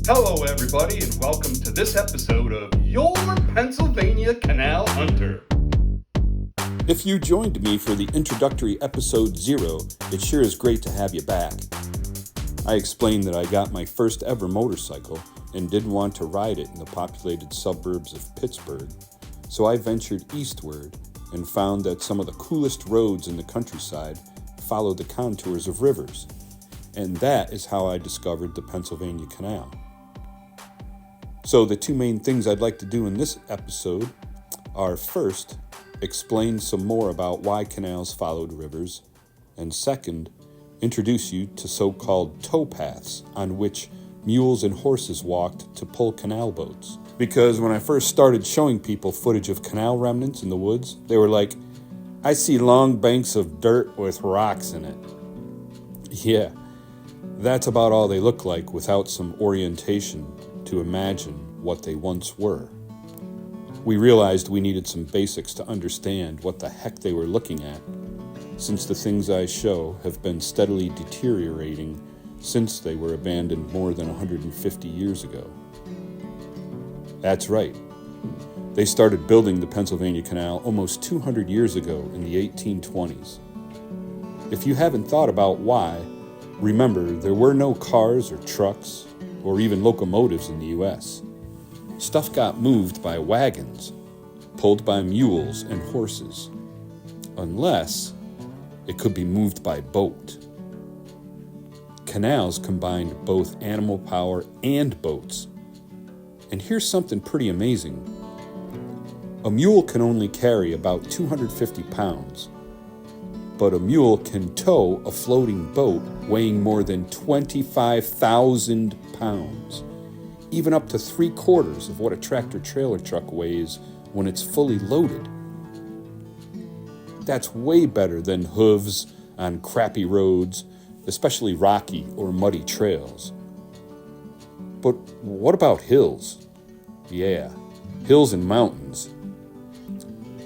Hello, everybody, and welcome to this episode of Your Pennsylvania Canal Hunter. If you joined me for the introductory episode 0, it sure is great to have you back. I explained that I got my first ever motorcycle and didn't want to ride it in the populated suburbs of Pittsburgh, so I ventured eastward and found that some of the coolest roads in the countryside followed the contours of rivers, and that is how I discovered the Pennsylvania Canal. So the two main things I'd like to do in this episode are, first, explain some more about why canals followed rivers, and second, introduce you to so-called towpaths on which mules and horses walked to pull canal boats. Because when I first started showing people footage of canal remnants in the woods, they were like, "I see long banks of dirt with rocks in it." Yeah, that's about all they look like without some orientation to imagine what they once were. We realized we needed some basics to understand what the heck they were looking at, since the things I show have been steadily deteriorating since they were abandoned more than 150 years ago. That's right. They started building the Pennsylvania Canal almost 200 years ago in the 1820s. If you haven't thought about why, remember there were no cars or trucks or even locomotives in the U.S. Stuff got moved by wagons, pulled by mules and horses, unless it could be moved by boat. Canals combined both animal power and boats. And here's something pretty amazing. A mule can only carry about 250 pounds, but a mule can tow a floating boat weighing more than 25,000 pounds, even up to 3/4 of what a tractor-trailer truck weighs when it's fully loaded. That's way better than hooves on crappy roads, especially rocky or muddy trails. But what about hills? Yeah, hills and mountains.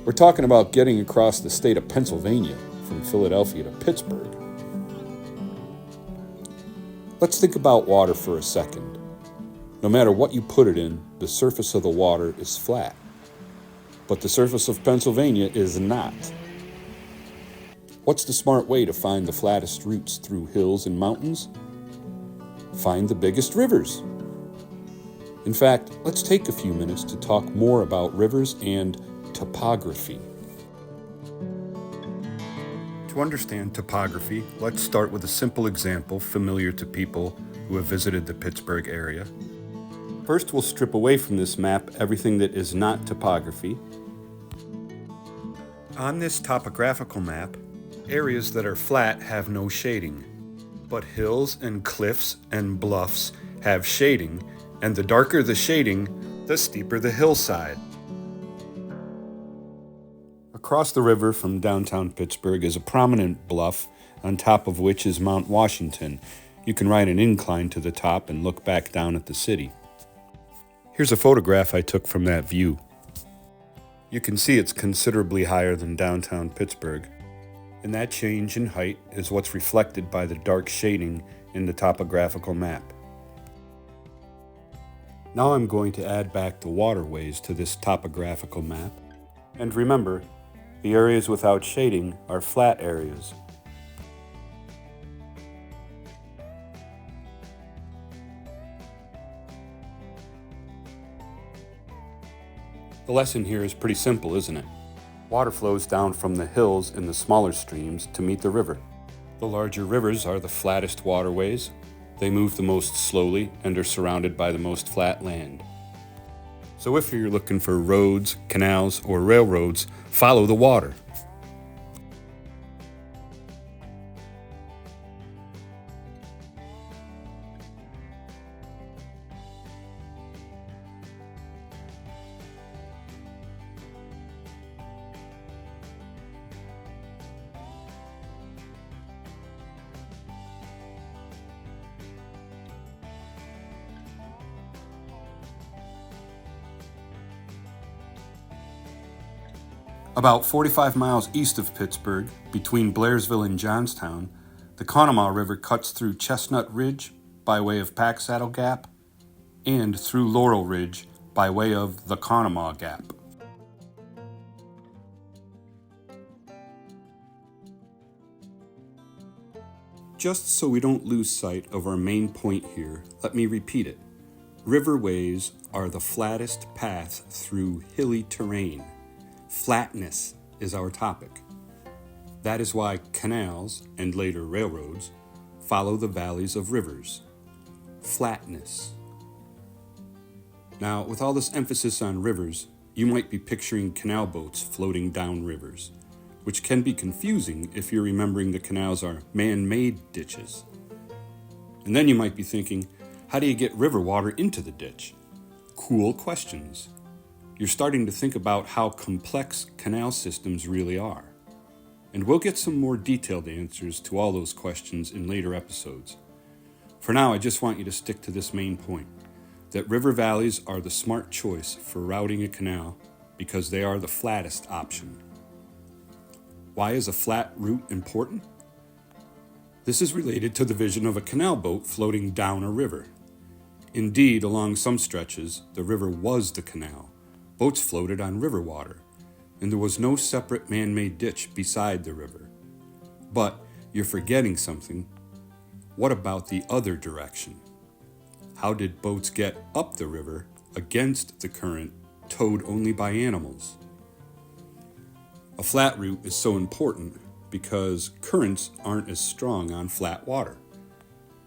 We're talking about getting across the state of Pennsylvania from Philadelphia to Pittsburgh. Let's think about water for a second. No matter what you put it in, the surface of the water is flat. But the surface of Pennsylvania is not. What's the smart way to find the flattest routes through hills and mountains? Find the biggest rivers. In fact, let's take a few minutes to talk more about rivers and topography. To understand topography, let's start with a simple example familiar to people who have visited the Pittsburgh area. First, we'll strip away from this map everything that is not topography. On this topographical map, areas that are flat have no shading, but hills and cliffs and bluffs have shading, and the darker the shading, the steeper the hillside. Across the river from downtown Pittsburgh is a prominent bluff on top of which is Mount Washington. You can ride an incline to the top and look back down at the city. Here's a photograph I took from that view. You can see it's considerably higher than downtown Pittsburgh, and that change in height is what's reflected by the dark shading in the topographical map. Now I'm going to add back the waterways to this topographical map. And remember, the areas without shading are flat areas. The lesson here is pretty simple, isn't it? Water flows down from the hills in the smaller streams to meet the river. The larger rivers are the flattest waterways. They move the most slowly and are surrounded by the most flat land. So if you're looking for roads, canals, or railroads, follow the water. About 45 miles east of Pittsburgh, between Blairsville and Johnstown, the Conemaugh River cuts through Chestnut Ridge by way of Packsaddle Gap, and through Laurel Ridge by way of the Conemaugh Gap. Just so we don't lose sight of our main point here, let me repeat it. Riverways are the flattest paths through hilly terrain. Flatness is our topic. That is why canals, and later railroads, follow the valleys of rivers. Flatness. Now, with all this emphasis on rivers, you might be picturing canal boats floating down rivers, which can be confusing if you're remembering the canals are man-made ditches. And then you might be thinking, how do you get river water into the ditch? Cool questions. You're starting to think about how complex canal systems really are. And we'll get some more detailed answers to all those questions in later episodes. For now, I just want you to stick to this main point, that river valleys are the smart choice for routing a canal because they are the flattest option. Why is a flat route important? This is related to the vision of a canal boat floating down a river. Indeed, along some stretches, the river was the canal. Boats floated on river water, and there was no separate man-made ditch beside the river. But you're forgetting something. What about the other direction? How did boats get up the river against the current, towed only by animals? A flat route is so important because currents aren't as strong on flat water.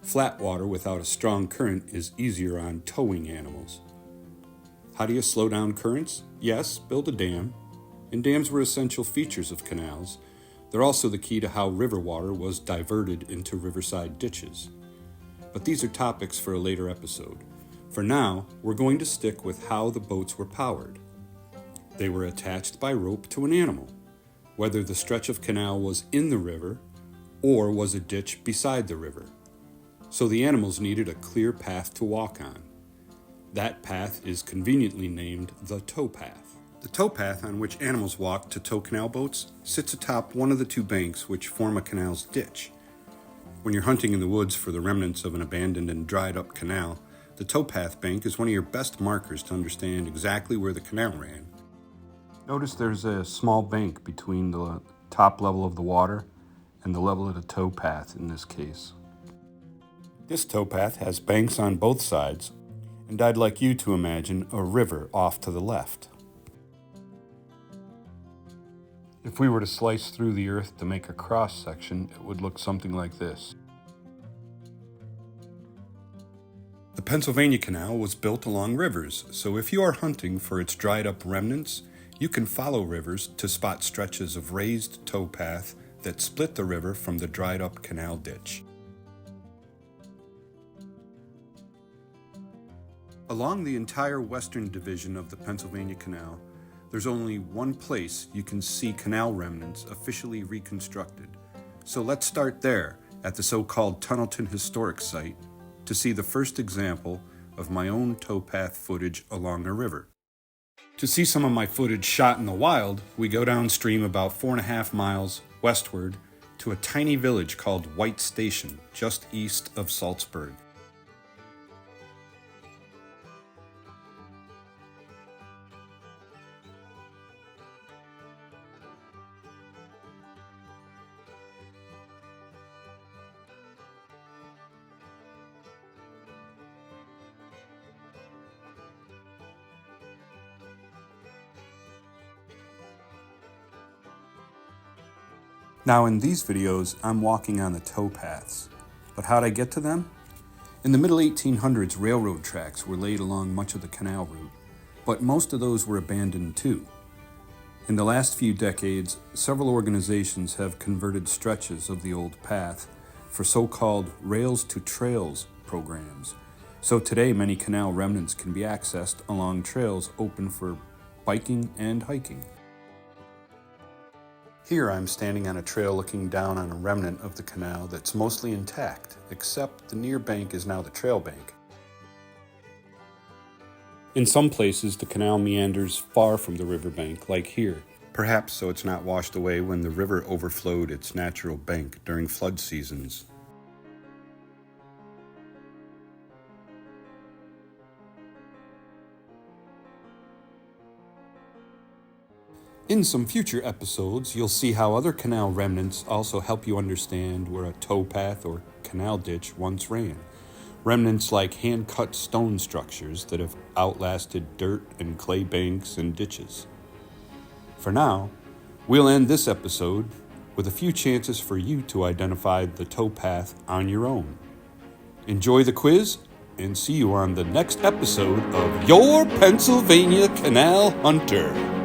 Flat water without a strong current is easier on towing animals. How do you slow down currents? Yes, build a dam. And dams were essential features of canals. They're also the key to how river water was diverted into riverside ditches. But these are topics for a later episode. For now, we're going to stick with how the boats were powered. They were attached by rope to an animal, whether the stretch of canal was in the river or was a ditch beside the river. So the animals needed a clear path to walk on. That path is conveniently named the towpath. The towpath on which animals walk to tow canal boats sits atop one of the two banks which form a canal's ditch. When you're hunting in the woods for the remnants of an abandoned and dried up canal, the towpath bank is one of your best markers to understand exactly where the canal ran. Notice there's a small bank between the top level of the water and the level of the towpath in this case. This towpath has banks on both sides, and I'd like you to imagine a river off to the left. If we were to slice through the earth to make a cross section, it would look something like this. The Pennsylvania Canal was built along rivers, so if you are hunting for its dried up remnants, you can follow rivers to spot stretches of raised towpath that split the river from the dried up canal ditch. Along the entire western division of the Pennsylvania Canal, there's only one place you can see canal remnants officially reconstructed. So let's start there, at the so-called Tunnelton Historic Site, to see the first example of my own towpath footage along a river. To see some of my footage shot in the wild, we go downstream about 4.5 miles westward to a tiny village called White Station, just east of Saltsburg. Now in these videos, I'm walking on the towpaths. But how'd I get to them? In the middle 1800s, railroad tracks were laid along much of the canal route, but most of those were abandoned too. In the last few decades, several organizations have converted stretches of the old path for so-called Rails to Trails programs. So today, many canal remnants can be accessed along trails open for biking and hiking. Here I'm standing on a trail looking down on a remnant of the canal that's mostly intact, except the near bank is now the trail bank. In some places, the canal meanders far from the riverbank, like here, perhaps so it's not washed away when the river overflowed its natural bank during flood seasons. In some future episodes, you'll see how other canal remnants also help you understand where a towpath or canal ditch once ran. Remnants like hand-cut stone structures that have outlasted dirt and clay banks and ditches. For now, we'll end this episode with a few chances for you to identify the towpath on your own. Enjoy the quiz, and see you on the next episode of Your Pennsylvania Canal Hunter.